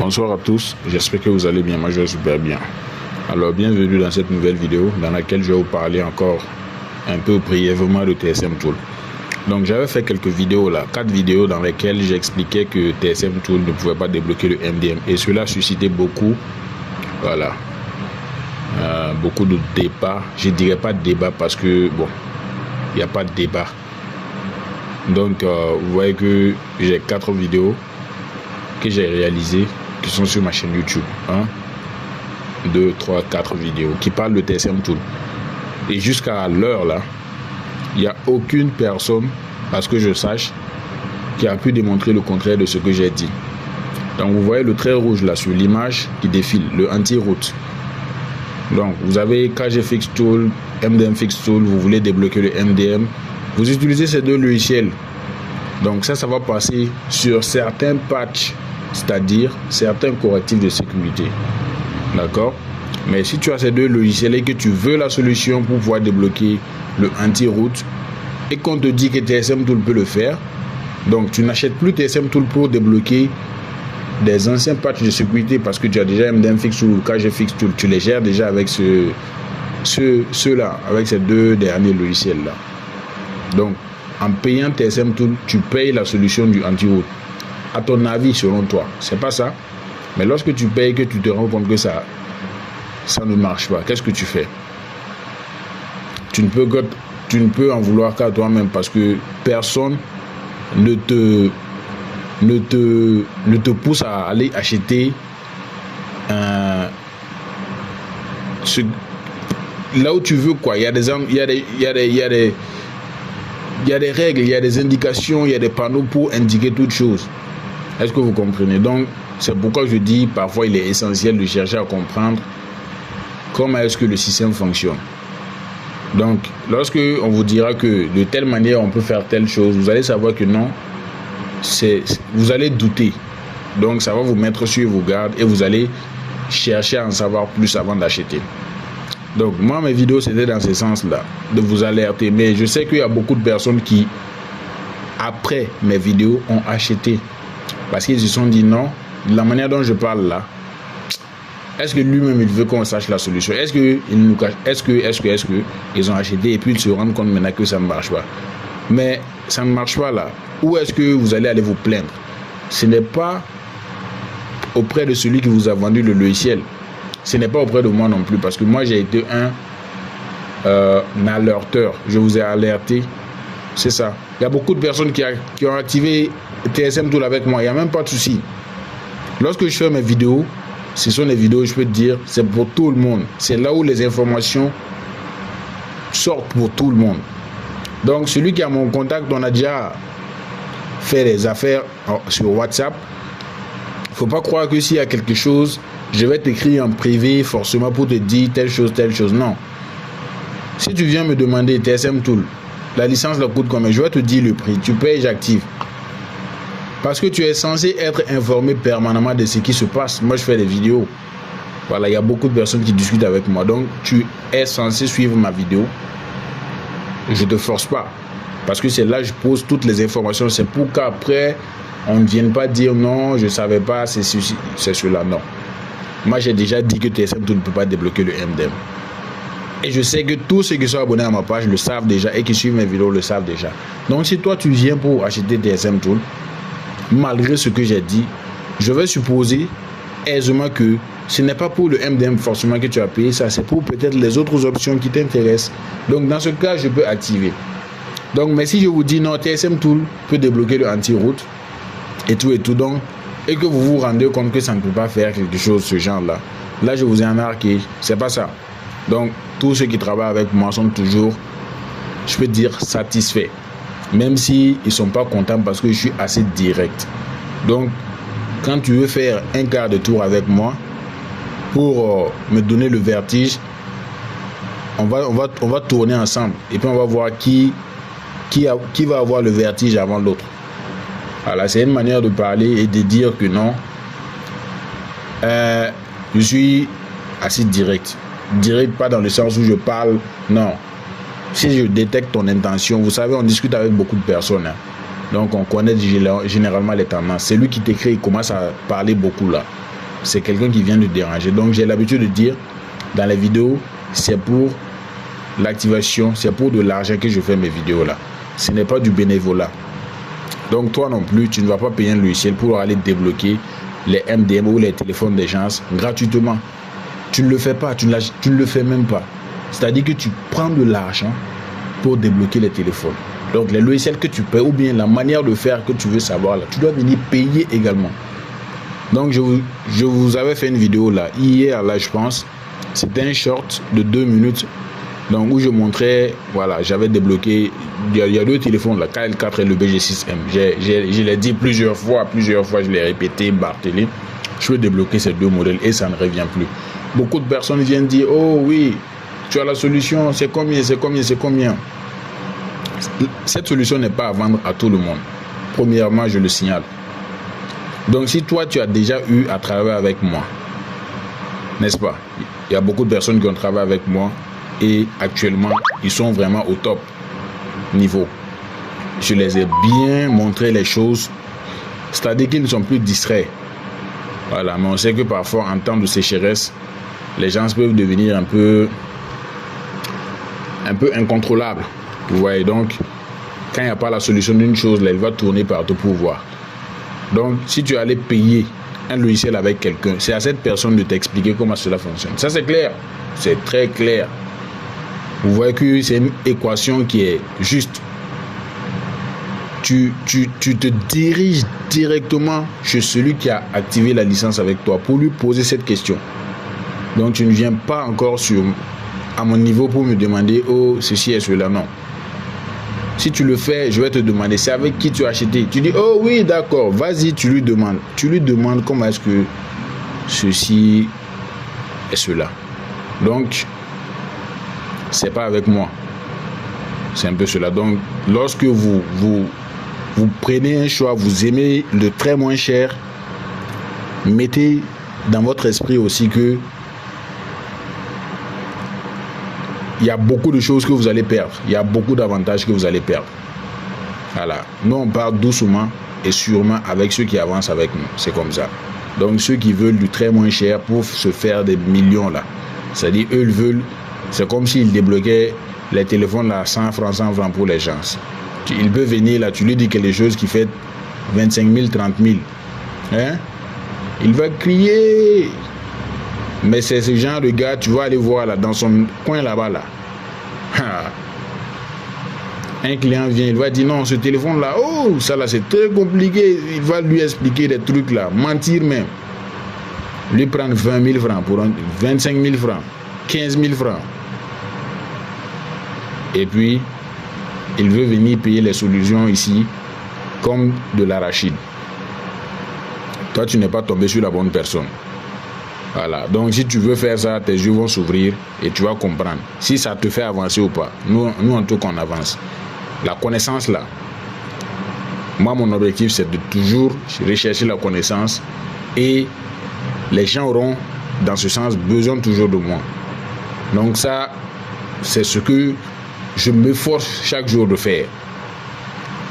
Bonsoir à tous, j'espère que vous allez bien, moi je vais super bien. Alors bienvenue dans cette nouvelle vidéo dans laquelle je vais vous parler encore un peu brièvement de TSM Tool. Donc j'avais fait quelques vidéos là, 4 vidéos dans lesquelles j'expliquais que TSM Tool ne pouvait pas débloquer le MDM et cela suscitait beaucoup, voilà, beaucoup de débats. Je dirais pas de débat parce que bon, il n'y a pas de débat. Donc vous voyez que j'ai 4 vidéos que j'ai réalisées qui sont sur ma chaîne YouTube. 1, 2, 3, 4 vidéos qui parlent de TSM Tool. Et jusqu'à l'heure là, il n'y a aucune personne, parce que je sache, qui a pu démontrer le contraire de ce que j'ai dit. Donc vous voyez le trait rouge là sur l'image qui défile, le anti-route. Donc vous avez KG Fix Tool, MDM Fix Tool, vous voulez débloquer le MDM, vous utilisez ces deux logiciels. Donc ça va passer sur certains patchs, c'est-à-dire certains correctifs de sécurité. D'accord? Mais si tu as ces deux logiciels et que tu veux la solution pour pouvoir débloquer le anti-route et qu'on te dit que TSM Tool peut le faire, donc tu n'achètes plus TSM Tool pour débloquer des anciens patchs de sécurité parce que tu as déjà MDM Fix Tool ou KG Fix Tool, tu les gères déjà avec ceux-là, avec ces deux derniers logiciels-là. Donc, en payant TSM Tool, tu payes la solution du anti-route. À ton avis, selon toi, c'est pas ça. Mais lorsque tu payes, que tu te rends compte que ça ne marche pas, qu'est-ce que tu fais? Tu ne peux en vouloir qu'à toi-même parce que personne ne te pousse à aller acheter là où tu veux, quoi. Il y a des règles, il y a des indications, il y a des panneaux pour indiquer toutes choses. Est-ce que vous comprenez? Donc, c'est pourquoi je dis parfois il est essentiel de chercher à comprendre comment est-ce que le système fonctionne. Donc, lorsque on vous dira que de telle manière on peut faire telle chose, vous allez savoir que non, vous allez douter. Donc, ça va vous mettre sur vos gardes et vous allez chercher à en savoir plus avant d'acheter. Donc, moi, mes vidéos, c'était dans ce sens-là, de vous alerter. Mais je sais qu'il y a beaucoup de personnes qui, après mes vidéos, ont acheté. Parce qu'ils se sont dit non, de la manière dont je parle là, est-ce que lui-même il veut qu'on sache la solution? Est-ce que il nous cache? Est-ce que ils ont acheté et puis ils se rendent compte maintenant que ça ne marche pas? Mais ça ne marche pas là. Où est-ce que vous allez aller vous plaindre? Ce n'est pas auprès de celui qui vous a vendu le logiciel. Ce n'est pas auprès de moi non plus parce que moi j'ai été un alerteur. Je vous ai alerté. C'est ça. Il y a beaucoup de personnes qui ont activé TSM Tool avec moi. Il n'y a même pas de souci. Lorsque je fais mes vidéos, ce sont des vidéos, je peux te dire, c'est pour tout le monde. C'est là où les informations sortent pour tout le monde. Donc, celui qui a mon contact, on a déjà fait des affaires sur WhatsApp. Il ne faut pas croire que s'il y a quelque chose, je vais t'écrire en privé forcément pour te dire telle chose, telle chose. Non. Si tu viens me demander TSM Tool, la licence la coûte combien, je vais te dire le prix. Tu payes, j'active. Parce que tu es censé être informé permanemment de ce qui se passe. Moi, je fais des vidéos. Voilà, il y a beaucoup de personnes qui discutent avec moi. Donc, tu es censé suivre ma vidéo. Je ne te force pas. Parce que c'est là que je pose toutes les informations. C'est pour qu'après, on ne vienne pas dire non, je ne savais pas, c'est ceci, c'est cela. Non. Moi, j'ai déjà dit que TSM Tool ne peut pas débloquer le MDM. Et je sais que tous ceux qui sont abonnés à ma page le savent déjà et qui suivent mes vidéos le savent déjà. Donc, si toi, tu viens pour acheter TSM Tool, malgré ce que j'ai dit, je vais supposer aisément que ce n'est pas pour le MDM forcément que tu as payé ça, c'est pour peut-être les autres options qui t'intéressent. Donc dans ce cas, je peux activer. Donc mais si je vous dis non, TSM Tool peut débloquer le anti-route et tout donc, et que vous vous rendez compte que ça ne peut pas faire quelque chose ce genre-là, là je vous ai remarqué, c'est pas ça. Donc tous ceux qui travaillent avec moi sont toujours, je peux dire, satisfaits. Même s'ils ne sont pas contents parce que je suis assez direct. Donc, quand tu veux faire un quart de tour avec moi pour me donner le vertige, on va tourner ensemble et puis on va voir qui va avoir le vertige avant l'autre. Voilà, c'est une manière de parler et de dire que non, je suis assez direct. Direct pas dans le sens où je parle, non. Si je détecte ton intention, vous savez, on discute avec beaucoup de personnes. Donc, on connaît généralement les tendances. C'est lui qui t'écrit, il commence à parler beaucoup là. c'est quelqu'un qui vient de déranger. Donc j'ai l'habitude de dire dans les vidéos, c'est pour l'activation, c'est pour de l'argent que je fais mes vidéos là. Ce n'est pas du bénévolat. Donc toi non plus, tu ne vas pas payer un logiciel pour aller débloquer les MDM ou les téléphones des gens gratuitement. Tu ne le fais pas, tu ne le fais même pas. C'est-à-dire que tu prends de l'argent pour débloquer les téléphones. Donc les logiciels que tu paies ou bien la manière de faire que tu veux savoir là, tu dois venir payer également. Donc je vous avais fait une vidéo là, hier là je pense, c'était un short de 2 minutes. Donc où je montrais, voilà, j'avais débloqué, il y a deux téléphones, le KL4 et le BG6M. Je l'ai dit plusieurs fois, je l'ai répété, martelé. Je peux débloquer ces deux modèles et ça ne revient plus. Beaucoup de personnes viennent dire, oh oui, tu as la solution, c'est combien. Cette solution n'est pas à vendre à tout le monde. Premièrement, je le signale. Donc si toi, tu as déjà eu à travailler avec moi, n'est-ce pas? Il y a beaucoup de personnes qui ont travaillé avec moi. Et actuellement, ils sont vraiment au top niveau. Je les ai bien montré les choses. C'est-à-dire qu'ils ne sont plus distraits. Voilà, mais on sait que parfois, en temps de sécheresse, les gens peuvent devenir un peu incontrôlables. Vous voyez, donc, quand il n'y a pas la solution d'une chose, là, il va tourner partout pour voir. Donc, si tu allais payer un logiciel avec quelqu'un, c'est à cette personne de t'expliquer comment cela fonctionne. Ça, c'est clair. C'est très clair. Vous voyez que c'est une équation qui est juste. Tu te diriges directement chez celui qui a activé la licence avec toi pour lui poser cette question. Donc tu ne viens pas encore à mon niveau pour me demander oh ceci et cela, non. Si tu le fais, je vais te demander c'est avec qui tu as acheté. Tu dis oh oui d'accord, vas-y, tu lui demandes comment est-ce que ceci et cela. Donc c'est pas avec moi. C'est un peu cela. Donc, lorsque vous prenez un choix, vous aimez le très moins cher, mettez dans votre esprit aussi que il y a beaucoup de choses que vous allez perdre. Il y a beaucoup d'avantages que vous allez perdre. Voilà. Nous, on part doucement et sûrement avec ceux qui avancent avec nous. C'est comme ça. Donc, ceux qui veulent du très moins cher pour se faire des millions là. C'est-à-dire, eux, ils veulent. C'est comme s'il débloquait les téléphones à 100 francs pour les gens. Il peut venir là, tu lui dis quelque chose qui fait 25 000, 30 000. Hein? Il va crier. Mais c'est ce genre de gars, tu vas aller voir là, dans son coin là-bas. Là. Un client vient, il va dire non, ce téléphone là, oh, ça là c'est très compliqué. Il va lui expliquer des trucs là, mentir même. Lui prendre 20 000 francs pour 25 000 francs, 15 000 francs. Et puis, il veut venir payer les solutions ici comme de l'arachide. Toi, tu n'es pas tombé sur la bonne personne. Voilà. Donc, si tu veux faire ça, tes yeux vont s'ouvrir et tu vas comprendre si ça te fait avancer ou pas. Nous en tout cas, on avance. La connaissance, là, moi, mon objectif, c'est de toujours rechercher la connaissance et les gens auront, dans ce sens, besoin toujours de moi. Donc, ça, c'est ce que je m'efforce chaque jour de faire.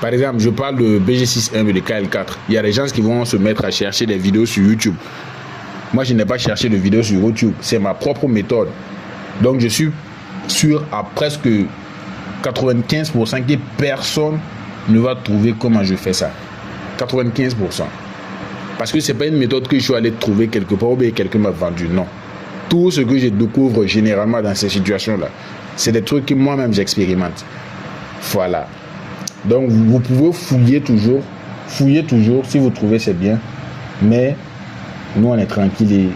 Par exemple, je parle de BG6M et de KL4. Il y a des gens qui vont se mettre à chercher des vidéos sur YouTube. Moi, je n'ai pas cherché de vidéos sur YouTube. C'est ma propre méthode. Donc, je suis sûr à presque 95% que personne ne va trouver comment je fais ça. 95%. Parce que ce n'est pas une méthode que je suis allé trouver quelque part ou bien quelqu'un m'a vendu. Non. Tout ce que je découvre généralement dans ces situations-là, c'est des trucs que moi-même j'expérimente. Voilà. Donc vous pouvez fouiller toujours si vous trouvez c'est bien. Mais nous on est tranquille et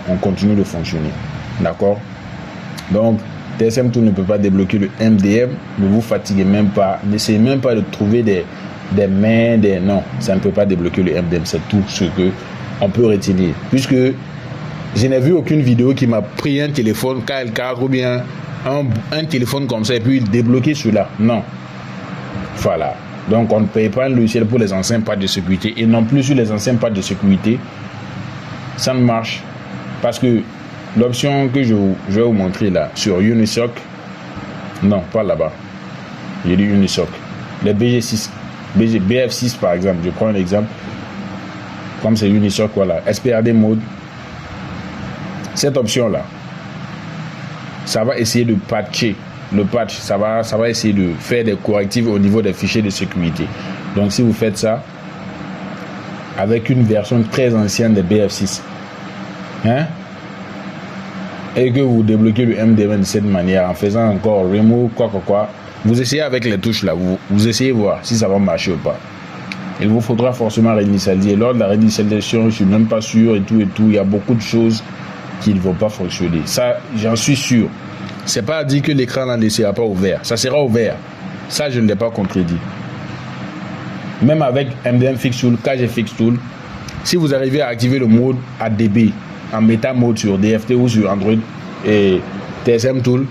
on continue de fonctionner. D'accord? Donc TSM Tool ne peut pas débloquer le MDM. Ne vous fatiguez même pas. N'essayez même pas de trouver des mains, non, ça ne peut pas débloquer le MDM. C'est tout ce que on peut retenir. Puisque je n'ai vu aucune vidéo qui m'a pris un téléphone KL4 ou bien un téléphone comme ça et puis débloquer cela. Non. Voilà. Donc on ne paye pas un logiciel pour les anciens pads de sécurité et non plus sur les anciens pads de sécurité. Ça ne marche. Parce que l'option que je vais vous montrer là sur Unisoc, non, pas là-bas. J'ai dit Unisoc. Les BG6, BF6 par exemple, je prends un exemple. Comme c'est Unisoc, voilà. SPAD mode, cette option-là, ça va essayer de patcher. Le patch, ça va essayer de faire des correctifs au niveau des fichiers de sécurité. Donc, si vous faites ça avec une version très ancienne de BF6, et que vous débloquez le MDM de cette manière en faisant encore remove quoi, vous essayez avec les touches là, vous essayez voir si ça va marcher ou pas. Il vous faudra forcément réinitialiser. Lors de la réinitialisation, je ne suis même pas sûr et tout, il y a beaucoup de choses qui ne vont pas fonctionner. Ça, j'en suis sûr. C'est pas dit que l'écran là ne sera pas ouvert. Ça sera ouvert. Ça, je ne l'ai pas contredit. Même avec MDM Fix Tool, KG Fix Tool, si vous arrivez à activer le mode ADB en méta mode sur DFT ou sur Android et TSM Tool,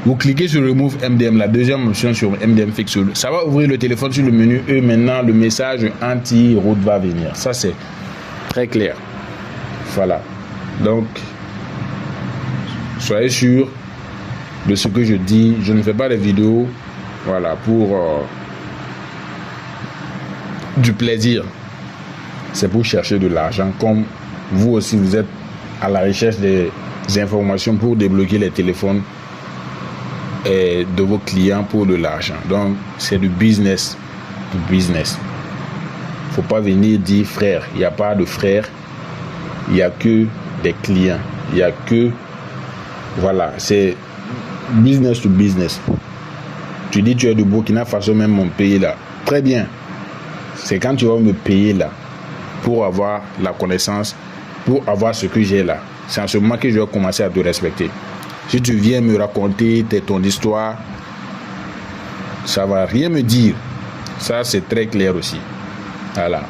vous cliquez sur Remove MDM, la deuxième option sur MDM Fix Tool. Ça va ouvrir le téléphone sur le menu et maintenant le message anti-route va venir. Ça, c'est très clair. Voilà. Donc, soyez sûr de ce que je dis. Je ne fais pas des vidéos, voilà, pour du plaisir. C'est pour chercher de l'argent, comme vous aussi vous êtes à la recherche des informations pour débloquer les téléphones et de vos clients pour de l'argent. Donc c'est du business. Faut pas venir dire frère. Il n'y a pas de frère. Il n'y a que des clients. Il n'y a que, voilà, c'est business to business. Tu dis tu es du Burkina Faso, même mon pays là. Très bien. C'est quand tu vas me payer là pour avoir la connaissance, pour avoir ce que j'ai là. C'est en ce moment que je vais commencer à te respecter. Si tu viens me raconter ton histoire, ça va rien me dire. Ça, c'est très clair aussi. Voilà.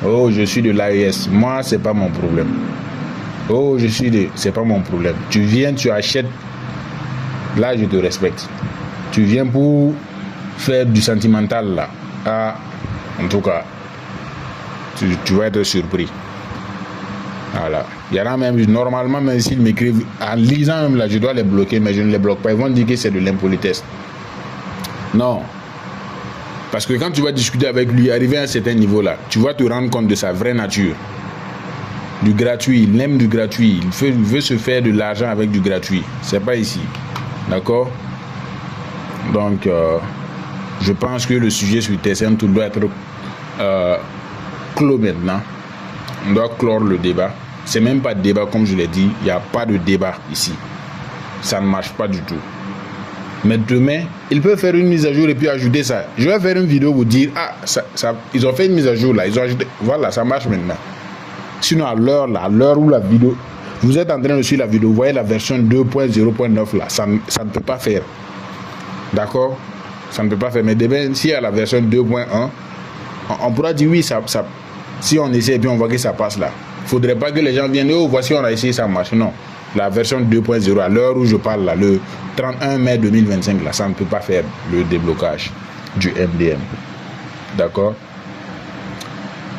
Oh, je suis de l'AES. Moi, c'est pas mon problème. Oh, c'est pas mon problème. Tu viens, tu achètes. Là, je te respecte. Tu viens pour faire du sentimental là. Ah, en tout cas, tu vas être surpris. Voilà. Il y en a même, normalement, même s'ils m'écrivent, en lisant même là, je dois les bloquer, mais je ne les bloque pas. Ils vont dire que c'est de l'impolitesse. Non. Parce que quand tu vas discuter avec lui, arriver à un certain niveau là, tu vas te rendre compte de sa vraie nature. Du gratuit, il aime du gratuit. Il veut se faire de l'argent avec du gratuit. C'est pas ici. D'accord? Donc, je pense que le sujet sur TSM Tool doit être clos maintenant. On doit clore le débat. C'est même pas de débat, comme je l'ai dit. Il n'y a pas de débat ici. Ça ne marche pas du tout. Mais demain, ils peuvent faire une mise à jour et puis ajouter ça. Je vais faire une vidéo pour dire, ah, ils ont fait une mise à jour là. Ils ont ajouté. Voilà, ça marche maintenant. Sinon, à l'heure où la vidéo, vous êtes en train de suivre la vidéo, vous voyez la version 2.0.9 là, ça ne peut pas faire. D'accord? Ça ne peut pas faire. Mais demain, s'il y a la version 2.1, on pourra dire oui, si on essaie et puis on voit que ça passe là. Il ne faudrait pas que les gens viennent, oh, voici, on a essayé, ça marche. Non. La version 2.0, à l'heure où je parle là, le 31 mai 2025, là, ça ne peut pas faire le déblocage du MDM. D'accord?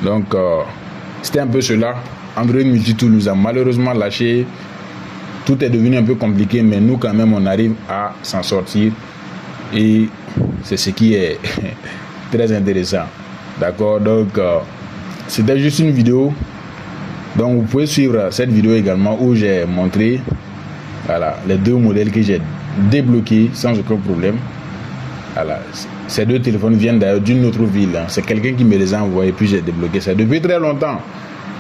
Donc, c'était un peu cela. Android Multitool nous a malheureusement lâché. Tout est devenu un peu compliqué, mais nous, quand même, on arrive à s'en sortir. Et c'est ce qui est très intéressant. D'accord? Donc, c'était juste une vidéo. Donc, vous pouvez suivre cette vidéo également où j'ai montré, voilà, les deux modèles que j'ai débloqués sans aucun problème. Voilà. Ces deux téléphones viennent d'ailleurs d'une autre ville. Hein. C'est quelqu'un qui me les a envoyés, puis j'ai débloqué ça depuis très longtemps.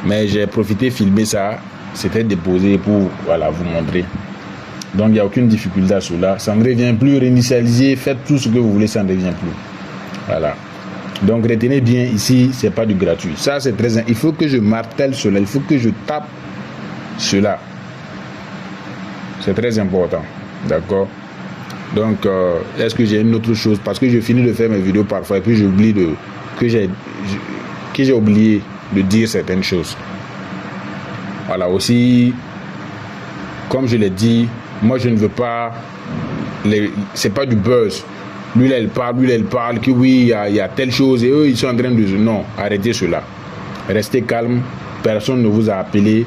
Mais j'ai profité, filmer ça. C'était déposé pour, voilà, vous montrer. Donc, il n'y a aucune difficulté à cela. Ça ne revient plus, réinitialiser, faites tout ce que vous voulez, ça ne revient plus. Voilà. Donc, retenez bien, ici, c'est pas du gratuit. Ça, c'est très... Il faut que je martèle cela. Il faut que je tape cela. C'est très important. D'accord? Donc, est-ce que j'ai une autre chose? Parce que je finis de faire mes vidéos parfois et puis j'oublie que j'ai oublié de dire certaines choses. Voilà, aussi, comme je l'ai dit, moi, je ne veux pas... c'est pas du buzz. Lui, là, elle parle, que oui, il y a telle chose et eux, ils sont en train de... Non, arrêtez cela. Restez calme. Personne ne vous a appelé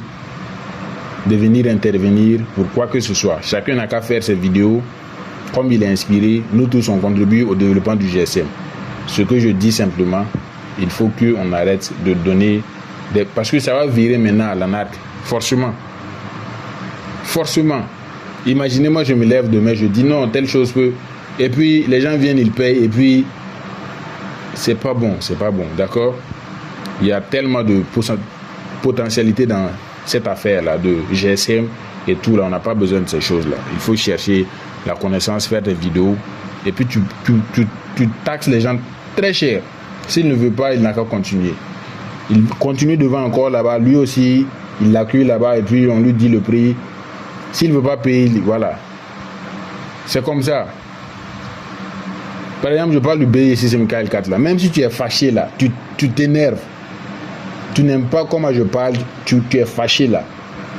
de venir intervenir pour quoi que ce soit. Chacun n'a qu'à faire ses vidéos comme il est inspiré. Nous tous, on contribue au développement du GSM. Ce que je dis simplement, il faut qu'on arrête de donner... Parce que ça va virer maintenant à l'anarque. Forcément. Forcément. Imaginez, moi, je me lève demain, je dis non, telle chose peut. Et puis, les gens viennent, ils payent, et puis, c'est pas bon, d'accord? Il y a tellement de potentialité dans cette affaire-là de GSM et tout, là, on n'a pas besoin de ces choses-là. Il faut chercher la connaissance, faire des vidéos, et puis tu taxes les gens très cher. S'il ne veut pas, il n'a qu'à continuer. Il continue devant encore là-bas, lui aussi, il l'accueille là-bas, et puis on lui dit le prix. S'il ne veut pas payer, voilà. C'est comme ça. Par exemple, je parle du BSSMKL4 là. Même si tu es fâché là, tu t'énerves. Tu n'aimes pas comment je parle, tu es fâché là.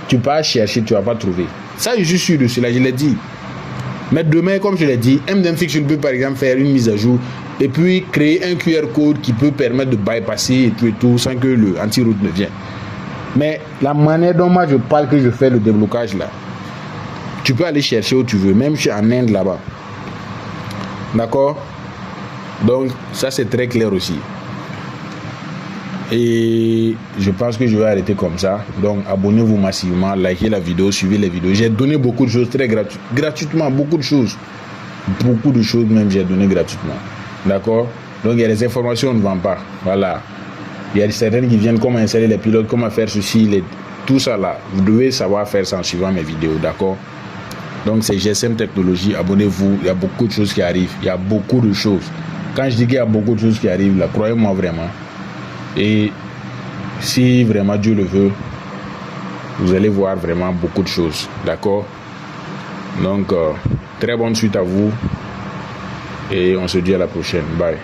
Tu pars chercher, tu ne vas pas trouver. Ça, je suis sûr de cela, je l'ai dit. Mais demain, comme je l'ai dit, MDMFiction peut par exemple faire une mise à jour et puis créer un QR code qui peut permettre de bypasser et tout sans que le anti-route ne vienne. Mais la manière dont moi je parle, que je fais le déblocage là, tu peux aller chercher où tu veux, même je suis en Inde là-bas. D'accord? Donc, ça c'est très clair aussi. Et je pense que je vais arrêter comme ça. Donc, abonnez-vous massivement, likez la vidéo, suivez les vidéos. J'ai donné beaucoup de choses très gratuitement, beaucoup de choses. Beaucoup de choses même, j'ai donné gratuitement. D'accord? Donc, il y a des informations, on ne vend pas. Voilà. Il y a certaines qui viennent, comment installer les pilotes, comment faire ceci, tout ça là. Vous devez savoir faire ça en suivant mes vidéos. D'accord? Donc, c'est GSM Technologie. Abonnez-vous. Il y a beaucoup de choses qui arrivent. Il y a beaucoup de choses. Quand je dis qu'il y a beaucoup de choses qui arrivent, là, croyez-moi vraiment. Et si vraiment Dieu le veut, vous allez voir vraiment beaucoup de choses. D'accord? Donc, très bonne suite à vous. Et on se dit à la prochaine. Bye.